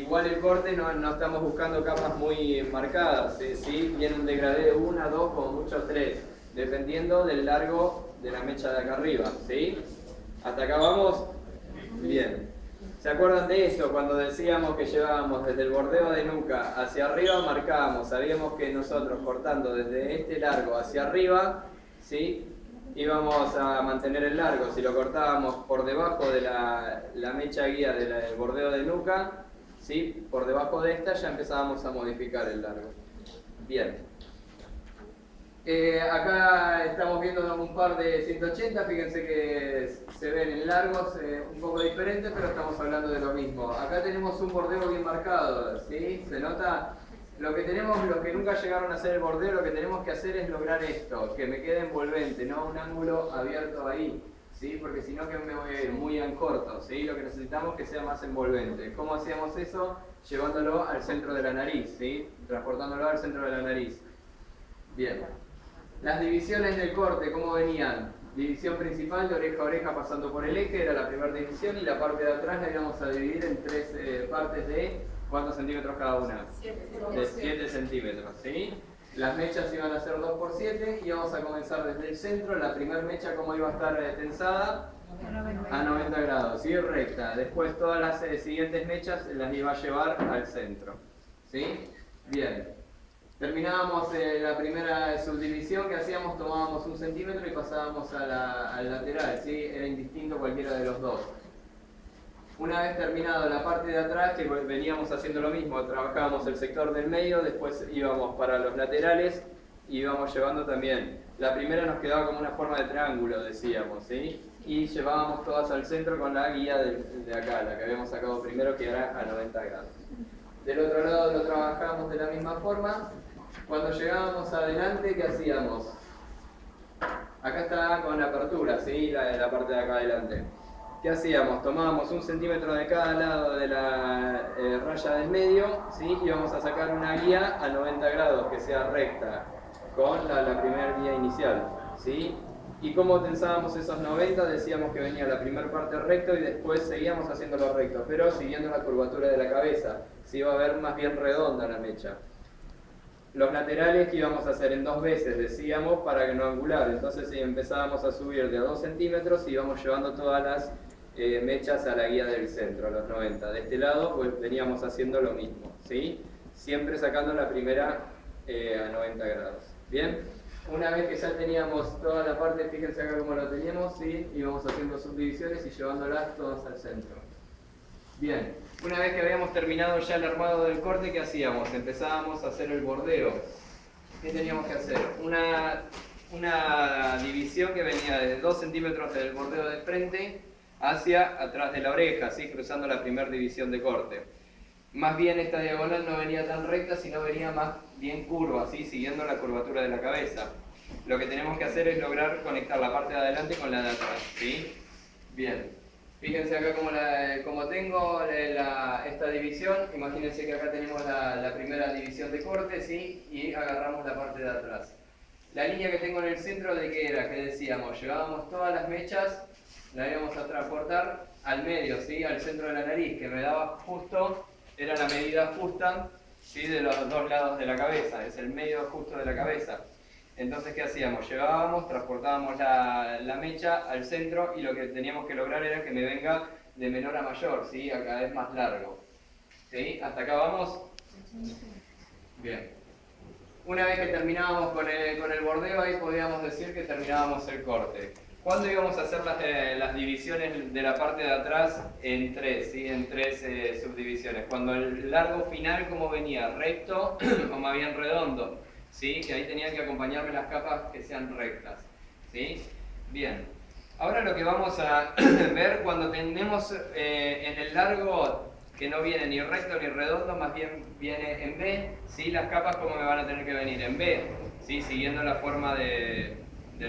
igual el corte no estamos buscando capas muy marcadas, ¿sí? Viene un degradé de 1, 2, como mucho 3, dependiendo del largo de la mecha de acá arriba, ¿sí? ¿Hasta acá vamos? Bien. ¿Se acuerdan de eso? Cuando decíamos que llevábamos desde el bordeo de nuca hacia arriba, marcábamos, sabíamos que nosotros cortando desde este largo hacia arriba, ¿sí? Íbamos a mantener el largo. Si lo cortábamos por debajo de la mecha guía del bordeo de nuca, ¿sí? Por debajo de esta ya empezábamos a modificar el largo. Bien. Acá estamos viendo un par de 180, fíjense que se ven en largos un poco diferentes, pero estamos hablando de lo mismo. Acá tenemos un bordeo bien marcado, ¿sí? ¿Se nota? Lo que tenemos, los que nunca llegaron a hacer el bordeo, lo que tenemos que hacer es lograr esto, que me quede envolvente, no un ángulo abierto ahí, ¿sí? Porque si no que me voy a ir muy en corto, ¿sí? Lo que necesitamos es que sea más envolvente. ¿Cómo hacíamos eso? Llevándolo al centro de la nariz, ¿sí? Transportándolo al centro de la nariz. Bien. Las divisiones del corte, ¿cómo venían? División principal de oreja a oreja pasando por el eje, era la primera división, y la parte de atrás la íbamos a dividir en tres partes de ¿cuántos centímetros cada una? 7. De 7 centímetros, ¿sí? Las mechas iban a ser 2 por 7 y vamos a comenzar desde el centro. La primera mecha, ¿cómo iba a estar tensada? A 90 grados, ¿sí? Recta. Después todas las siguientes mechas las iba a llevar al centro, ¿sí? Bien. Terminábamos la primera subdivisión que hacíamos, tomábamos 1 centímetro y pasábamos al lateral, ¿sí? Era indistinto cualquiera de los dos. Una vez terminado la parte de atrás, que veníamos haciendo lo mismo, trabajábamos el sector del medio, después íbamos para los laterales y íbamos llevando también. La primera nos quedaba como una forma de triángulo, decíamos, ¿sí? Y llevábamos todas al centro con la guía de acá, la que habíamos sacado primero, que era a 90 grados. Del otro lado lo trabajábamos de la misma forma. Cuando llegábamos adelante, ¿qué hacíamos? Acá está con la apertura, ¿sí? La parte de acá adelante. ¿Qué hacíamos? Tomábamos 1 centímetro de cada lado de la raya del medio, ¿sí? Y íbamos a sacar una guía a 90 grados, que sea recta, con la primera guía inicial, ¿sí? ¿Y cómo tensábamos esos 90? Decíamos que venía la primera parte recto y después seguíamos haciéndolo recto, pero siguiendo la curvatura de la cabeza. Se iba a ver más bien redonda la mecha. Los laterales que íbamos a hacer en 2 veces, decíamos, para que no angular. Entonces si empezábamos a subir de a 2 centímetros y íbamos llevando todas las mechas a la guía del centro, a los 90. De este lado pues veníamos haciendo lo mismo, ¿sí? Siempre sacando la primera a 90 grados. ¿Bien? Una vez que ya teníamos toda la parte, fíjense acá cómo lo teníamos, ¿sí? Íbamos haciendo subdivisiones y llevándolas todas al centro. Bien, una vez que habíamos terminado ya el armado del corte, ¿qué hacíamos? Empezábamos a hacer el bordeo. ¿Qué teníamos que hacer? Una división que venía de 2 centímetros del bordeo de frente hacia atrás de la oreja, ¿sí? Cruzando la primera división de corte. Más bien esta diagonal no venía tan recta, sino venía más bien curva, ¿sí? Siguiendo la curvatura de la cabeza. Lo que tenemos que hacer es lograr conectar la parte de adelante con la de atrás, ¿sí? Bien. Fíjense acá como tengo esta división, imagínense que acá tenemos la primera división de corte, ¿sí? Y agarramos la parte de atrás. La línea que tengo en el centro, ¿de qué era? Que decíamos, llevábamos todas las mechas, la íbamos a transportar al medio, ¿sí? Al centro de la nariz, que me daba justo, era la medida justa, ¿sí? De los 2 lados de la cabeza, es el medio justo de la cabeza. Entonces, ¿qué hacíamos? Llevábamos, transportábamos la mecha al centro y lo que teníamos que lograr era que me venga de menor a mayor, ¿sí? A cada vez más largo. ¿Sí? ¿Hasta acá vamos? Bien. Una vez que terminábamos con el bordeo, ahí podíamos decir que terminábamos el corte. ¿Cuándo íbamos a hacer las divisiones de la parte de atrás en 3, ¿sí? En 3 subdivisiones? Cuando el largo final, ¿cómo venía? ¿Recto o más bien redondo? ¿Sí? Que ahí tenían que acompañarme las capas que sean rectas, ¿sí? Bien. Ahora lo que vamos a ver cuando tenemos en el largo que no viene ni recto ni redondo, más bien viene en B, ¿sí? Las capas como me van a tener que venir en B, ¿sí? Siguiendo la forma del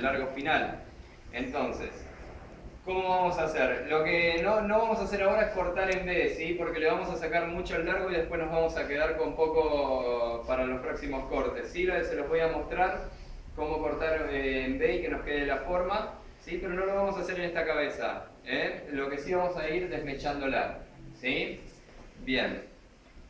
largo final. Entonces, ¿cómo vamos a hacer? Lo que no vamos a hacer ahora es cortar en B, ¿sí? Porque le vamos a sacar mucho el largo y después nos vamos a quedar con poco para los próximos cortes, ¿sí? Se los voy a mostrar cómo cortar en B y que nos quede la forma, ¿sí? Pero no lo vamos a hacer en esta cabeza, ¿eh? Lo que sí vamos a ir desmechándola, ¿sí? Bien.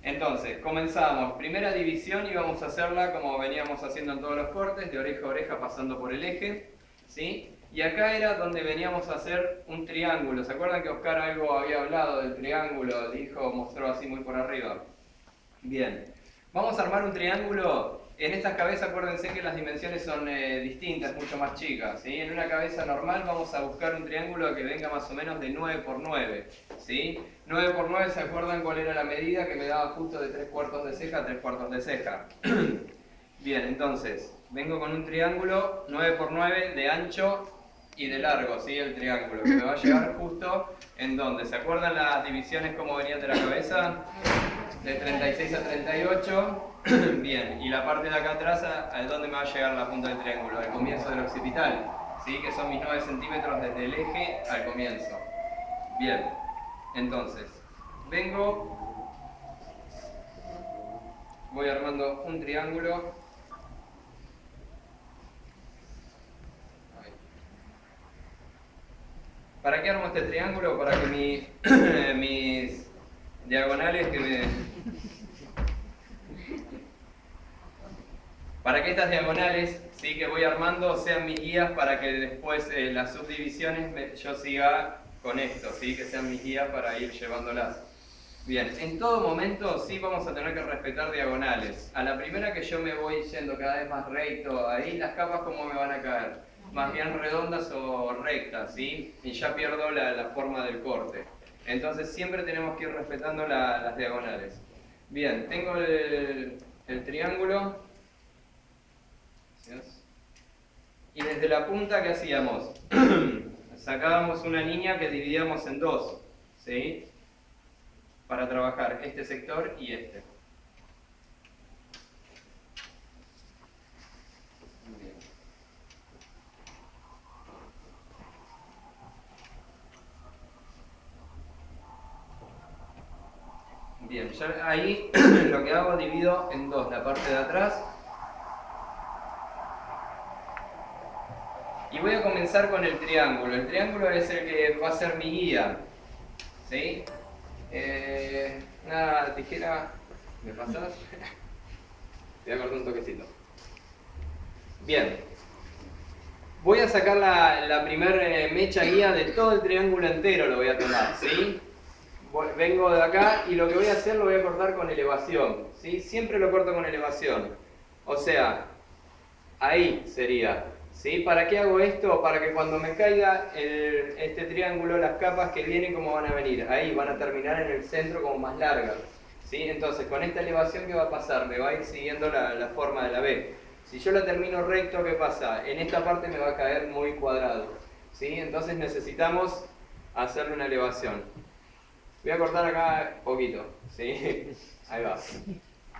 Entonces, comenzamos. Primera división y vamos a hacerla como veníamos haciendo en todos los cortes, de oreja a oreja pasando por el eje, ¿sí? Y acá era donde veníamos a hacer un triángulo. ¿Se acuerdan que Oscar algo había hablado del triángulo? Dijo, mostró así muy por arriba. Bien. Vamos a armar un triángulo. En estas cabezas acuérdense que las dimensiones son distintas, mucho más chicas, ¿sí? En una cabeza normal vamos a buscar un triángulo que venga más o menos de 9 por 9, ¿sí? 9 por 9, ¿se acuerdan cuál era la medida? Que me daba justo de 3/4 de ceja a 3/4 de ceja. Bien, entonces, vengo con un triángulo 9 por 9 de ancho y de largo, ¿sí? El triángulo, que me va a llegar justo en donde. ¿Se acuerdan las divisiones cómo venían de la cabeza? De 36 a 38. Bien, y la parte de acá atrás, ¿a dónde me va a llegar la punta del triángulo? Al comienzo del occipital, ¿sí? Que son mis 9 centímetros desde el eje al comienzo. Bien, entonces, voy armando un triángulo. ¿Para qué armo este triángulo? Para que mis diagonales para que estas diagonales, ¿sí? Que voy armando sean mis guías para que después las subdivisiones yo siga con esto, ¿sí? Que sean mis guías para ir llevándolas. Bien, en todo momento sí vamos a tener que respetar diagonales. A la primera que yo me voy yendo cada vez más recto, ahí las capas ¿cómo me van a caer? Más bien redondas o rectas, ¿sí? Y ya pierdo la forma del corte. Entonces siempre tenemos que ir respetando las diagonales. Bien, tengo el triángulo. Y desde la punta, ¿qué hacíamos? Sacábamos una línea que dividíamos en dos, ¿sí? Para trabajar este sector y este. Bien, ya ahí lo que hago divido en dos, la parte de atrás. Y voy a comenzar con el triángulo. El triángulo es el que va a ser mi guía, ¿sí? Una tijera, ¿me pasas? Te voy a cortar un toquecito. Bien. Voy a sacar la primer mecha guía de todo el triángulo entero, lo voy a tomar, ¿sí? Vengo de acá y lo que voy a hacer lo voy a cortar con elevación, ¿sí? Siempre lo corto con elevación. O sea, ahí sería, ¿sí? ¿Para qué hago esto? Para que cuando me caiga este triángulo, las capas que vienen, ¿cómo van a venir? Ahí van a terminar en el centro como más largas, ¿sí? Entonces, con esta elevación, ¿qué va a pasar? Me va a ir siguiendo la forma de la B. Si yo la termino recto, ¿qué pasa? En esta parte me va a caer muy cuadrado, ¿sí? Entonces necesitamos hacerle una elevación. Voy a cortar acá poquito, ¿sí? Ahí va.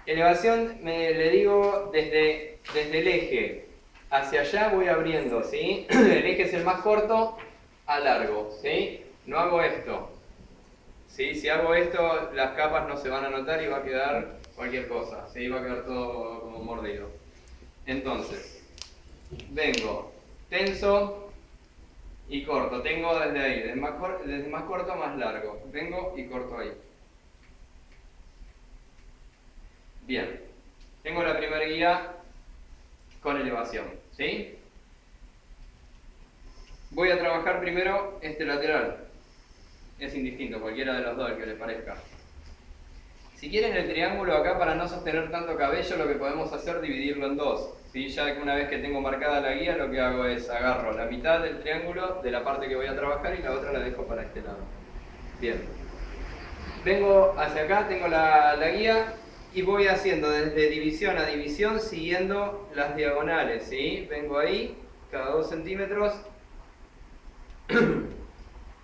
Elevación, le digo desde el eje hacia allá voy abriendo, ¿sí? El eje es el más corto a largo, ¿sí? No hago esto, ¿sí? Si hago esto, las capas no se van a notar y va a quedar cualquier cosa, ¿sí? Va a quedar todo como mordido. Entonces, vengo, tenso y corto. Tengo desde ahí, desde más corto a más largo. Vengo y corto ahí. Bien, tengo la primera guía con elevación, ¿sí? Voy a trabajar primero este lateral. Es indistinto, cualquiera de los dos, el que les parezca. Si quieren el triángulo acá, para no sostener tanto cabello, lo que podemos hacer es dividirlo en dos, ¿sí? Ya que una vez que tengo marcada la guía, lo que hago es agarro la mitad del triángulo de la parte que voy a trabajar y la otra la dejo para este lado. Bien. Vengo hacia acá, tengo la guía y voy haciendo desde división a división siguiendo las diagonales, ¿sí? Vengo ahí, cada 2 centímetros,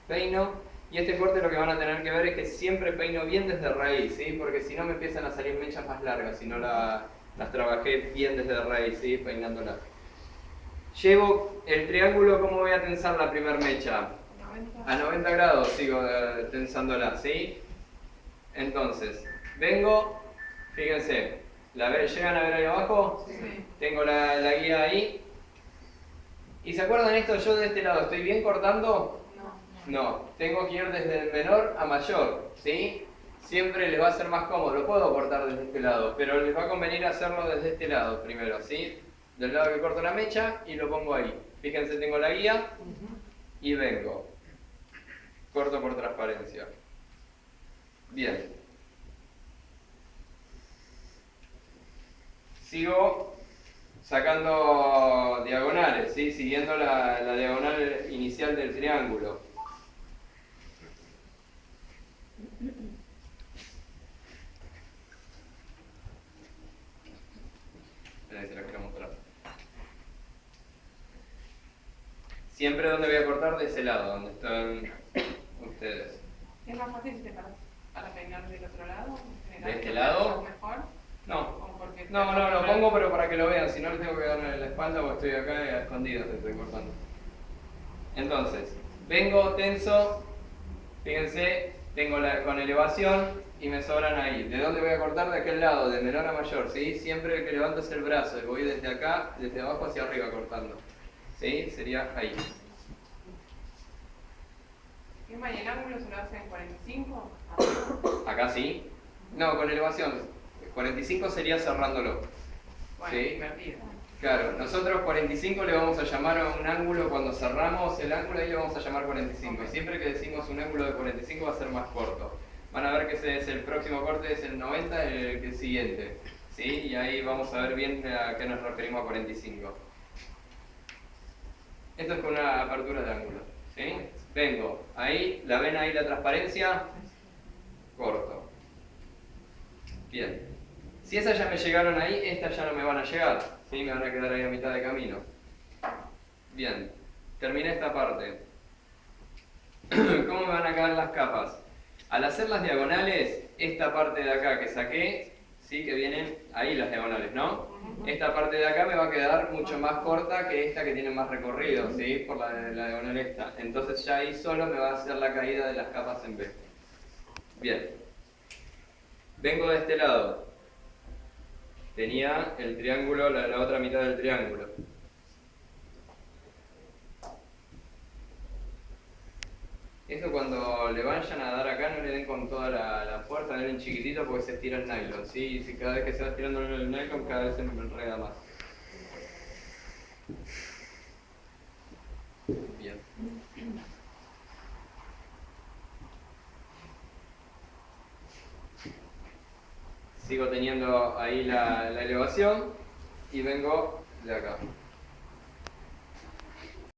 peino. Y este corte lo que van a tener que ver es que siempre peino bien desde raíz, ¿sí? Porque si no me empiezan a salir mechas más largas, si no las trabajé bien desde raíz, ¿sí? Peinándolas. Llevo el triángulo, ¿cómo voy a tensar la primer mecha? A 90 grados sigo tensándola, ¿sí? Entonces, vengo, fíjense, ¿llegan a ver ahí abajo? Sí. Tengo la guía ahí. ¿Y se acuerdan esto? Yo de este lado, ¿estoy bien cortando? No, tengo que ir desde el menor a mayor, ¿sí? siempre les va a ser más cómodo. Lo puedo cortar desde este lado, pero les va a convenir hacerlo desde este lado primero, ¿sí? Del lado que corto la mecha y lo pongo ahí. Fíjense, tengo la guía y vengo. Corto por transparencia. Bien. Sigo sacando diagonales, ¿sí? Siguiendo la diagonal inicial del triángulo. Esperen, se la quiero mostrar. Siempre donde voy a cortar, de ese lado, donde están ustedes. ¿Es más fácil para peinar del otro lado? ¿De este lado? ¿Mejor? No. No, lo pongo pero para que lo vean, si no les tengo que darle la espalda o estoy acá a escondidas, te estoy cortando. Entonces, vengo tenso, fíjense, tengo con elevación y me sobran ahí. ¿De dónde voy a cortar? De aquel lado, de menor a mayor, ¿sí? Siempre el que levanto es el brazo y voy desde acá, desde abajo hacia arriba cortando. ¿Sí? Sería ahí. ¿Y el ángulo se lo hace en 45? ¿Acá sí? No, con elevación. 45 sería cerrándolo. Bueno, ¿sí? invertido. Claro, nosotros 45 le vamos a llamar a un ángulo, cuando cerramos el ángulo ahí le vamos a llamar 45. Y siempre que decimos un ángulo de 45 va a ser más corto. Van a ver que ese es el próximo corte, es el 90, el siguiente. ¿Sí? Y ahí vamos a ver bien a qué nos referimos a 45. Esto es con una apertura de ángulo. ¿Sí? Vengo, ahí, ¿la ven ahí la transparencia? Corto. Bien. Si esas ya me llegaron ahí, estas ya no me van a llegar. ¿Sí? Me van a quedar ahí a mitad de camino. Bien. Terminé esta parte. ¿Cómo me van a quedar las capas? Al hacer las diagonales, esta parte de acá que saqué, ¿sí? Que vienen ahí las diagonales, ¿no? Esta parte de acá me va a quedar mucho más corta que esta que tiene más recorrido, ¿sí? Por la diagonal esta. Entonces ya ahí solo me va a hacer la caída de las capas en B. Bien. Vengo de este lado. Tenía el triángulo, la otra mitad del triángulo. Esto cuando le vayan a dar acá no le den con toda la fuerza, denle chiquitito porque se estira el nylon, ¿sí? Y si cada vez que se va estirando el nylon cada vez se me enreda más. Bien. Sigo teniendo ahí la elevación y vengo de acá.